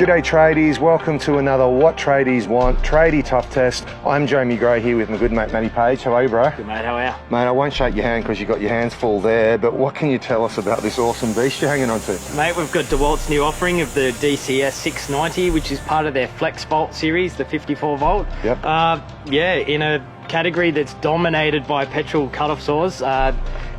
G'day tradies, welcome to another What Tradies Want Tradie Tough Test. I'm Jamie Gray here with my good mate Matty Page. How are you, bro? Good mate, how are you? Mate, I won't shake your hand because you've got your hands full there, but what can you tell us about this awesome beast you're hanging on to? Mate, we've got DeWALT's new offering of the DCS 690, which is part of their Flexvolt series, the 54 volt. Yep. Yeah, in a category that's dominated by petrol cut-off saws.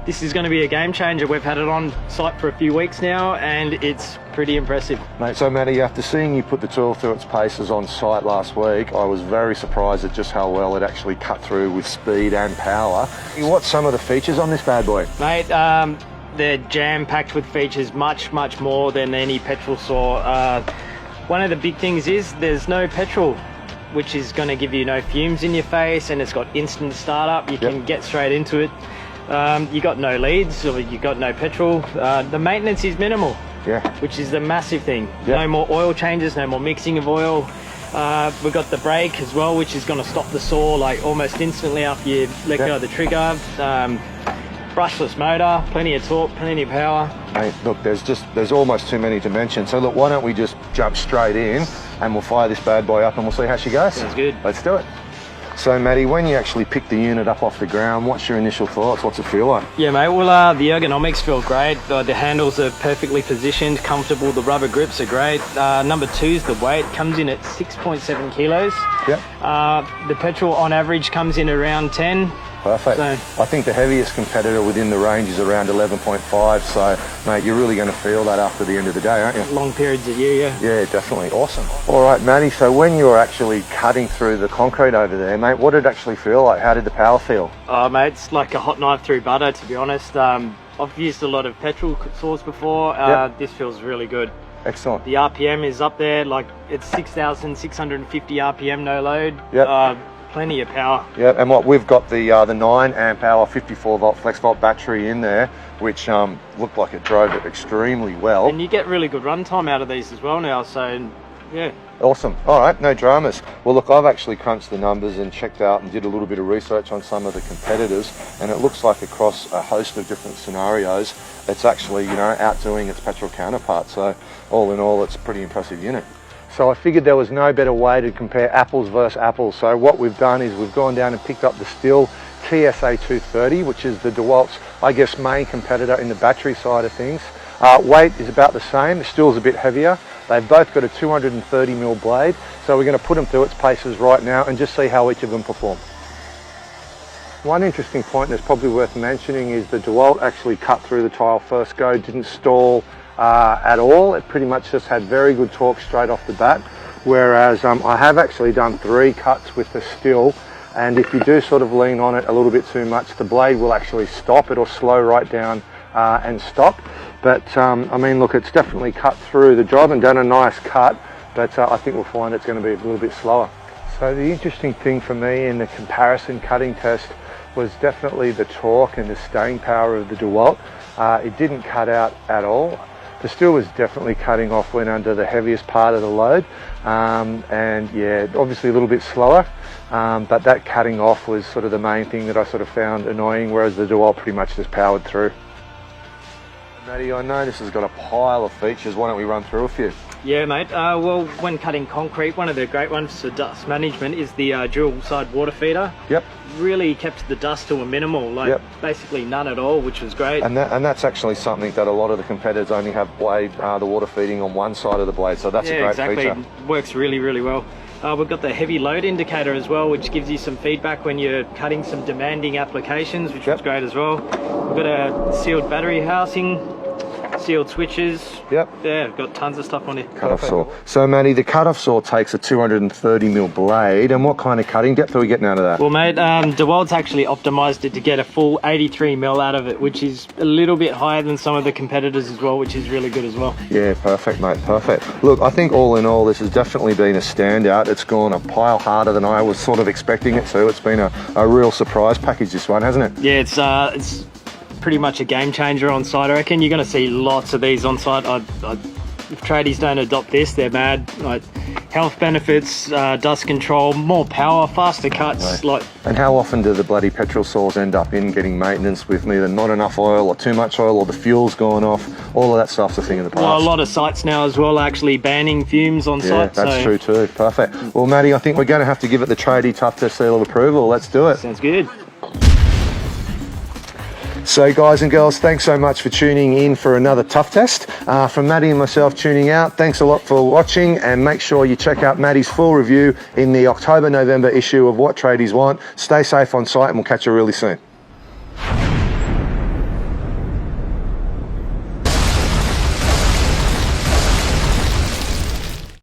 This is going to be a game changer. We've had it on site for a few weeks now and it's pretty impressive. Mate, so Matty, after seeing you put the tool through its paces on site last week, I was very surprised at just how well it actually cut through with speed and power. What's some of the features on this bad boy? Mate, they're jam-packed with features, much more than any petrol saw. One of the big things is there's no petrol, which is going to give you no fumes in your face, and it's got instant startup. You can get straight into it. You got no leads, or you got no petrol. The maintenance is minimal, which is the massive thing. No more oil changes, no more mixing of oil. We've got the brake as well, which is going to stop the saw like almost instantly after you let go of the trigger. Brushless motor, plenty of torque, plenty of power. Mate, look, there's almost too many to mention. So look, why don't we just jump straight in and we'll fire this bad boy up and we'll see how she goes. Sounds good. Let's do it. So Matty, when you actually pick the unit up off the ground, what's your initial thoughts? What's it feel like? Yeah mate, well the ergonomics feel great. The handles are perfectly positioned, comfortable, the rubber grips are great. Number two is the weight, comes in at 6.7 kilos. Yep. The petrol on average comes in around 10. Perfect. So, I think the heaviest competitor within the range is around 11.5, so mate, you're really going to feel that after the end of the day, aren't you? Long periods of year, Yeah, definitely. Awesome. All right, Matty, so when you were actually cutting through the concrete over there, mate, what did it actually feel like? How did the power feel? Oh, mate, it's like a hot knife through butter, to be honest. I've used a lot of petrol saws before. This feels really good. Excellent. The RPM is up there, like it's 6,650 RPM, no load. Yep. Plenty of power. Yeah, and what we've got the 9 amp hour 54 volt Flexvolt battery in there, which looked like it drove it extremely well. And you get really good runtime out of these as well now, so yeah. Awesome. All right, no dramas. Well, look, I've actually crunched the numbers and checked out and did a little bit of research on some of the competitors, and it looks like across a host of different scenarios, it's actually, outdoing its petrol counterpart. So all in all, it's a pretty impressive unit. So I figured there was no better way to compare apples versus apples. So what we've done is we've gone down and picked up the Stihl TSA 230, which is the DeWalt's, I guess, main competitor in the battery side of things. Weight is about the same. The Stihl's a bit heavier. They've both got a 230mm blade. So we're going to put them through its paces right now and just see how each of them perform. One interesting point that's probably worth mentioning is the DeWalt actually cut through the tile first go, didn't stall at all. It pretty much just had very good torque straight off the bat, whereas I have actually done 3 cuts with the Stihl, and if you do sort of lean on it a little bit too much, the blade will actually stop. It'll slow right down and stop. But I mean, look, it's definitely cut through the job and done a nice cut, but I think we'll find it's going to be a little bit slower. So the interesting thing for me in the comparison cutting test was definitely the torque and the staying power of the DeWalt. It didn't cut out at all. The Stihl was definitely cutting off when under the heaviest part of the load, and yeah, obviously a little bit slower, but that cutting off was sort of the main thing that I sort of found annoying, whereas the DeWalt pretty much just powered through. Matty, I know this has got a pile of features. Why don't we run through a few? Yeah, mate. Well, when cutting concrete, one of the great ones for dust management is the dual side water feeder. Yep. Really kept the dust to a minimal, like basically none at all, which was great. And that's actually something that a lot of the competitors only have the water feeding on one side of the blade, so that's a great feature. It works really well. We've got the heavy load indicator as well, which gives you some feedback when you're cutting some demanding applications, which was great as well. We've got a sealed battery housing, sealed switches. Yeah, got tons of stuff on it. Cut-off saw. So Matty, the cut-off saw takes a 230mm blade, and what kind of cutting depth are we getting out of that? Well mate, DeWalt's actually optimized it to get a full 83mm out of it, which is a little bit higher than some of the competitors as well, which is really good as well. Yeah, perfect mate, perfect. Look, I think all in all, this has definitely been a standout. It's gone a pile harder than I was sort of expecting it to. It's been a real surprise package, this one, hasn't it? Yeah, it's pretty much a game changer on site. I reckon you're going to see lots of these on site. If tradies don't adopt this, they're mad. health benefits, dust control, more power, faster cuts. Like, and how often do the bloody petrol saws end up in getting maintenance with either not enough oil or too much oil or the fuel's gone off? All of that stuff's a thing of the past. well, a lot of sites now as well are actually banning fumes on Yeah, site. that's so true too. Perfect. Well, Matty, I think we're going to have to give it the Tradie Tough Test seal of approval. Let's do it. sounds good. So guys and girls, thanks so much for tuning in for another Tough Test. From Matty and myself tuning out, thanks a lot for watching, and make sure you check out Matty's full review in the October-November issue of What Tradies Want. Stay safe on site and we'll catch you really soon.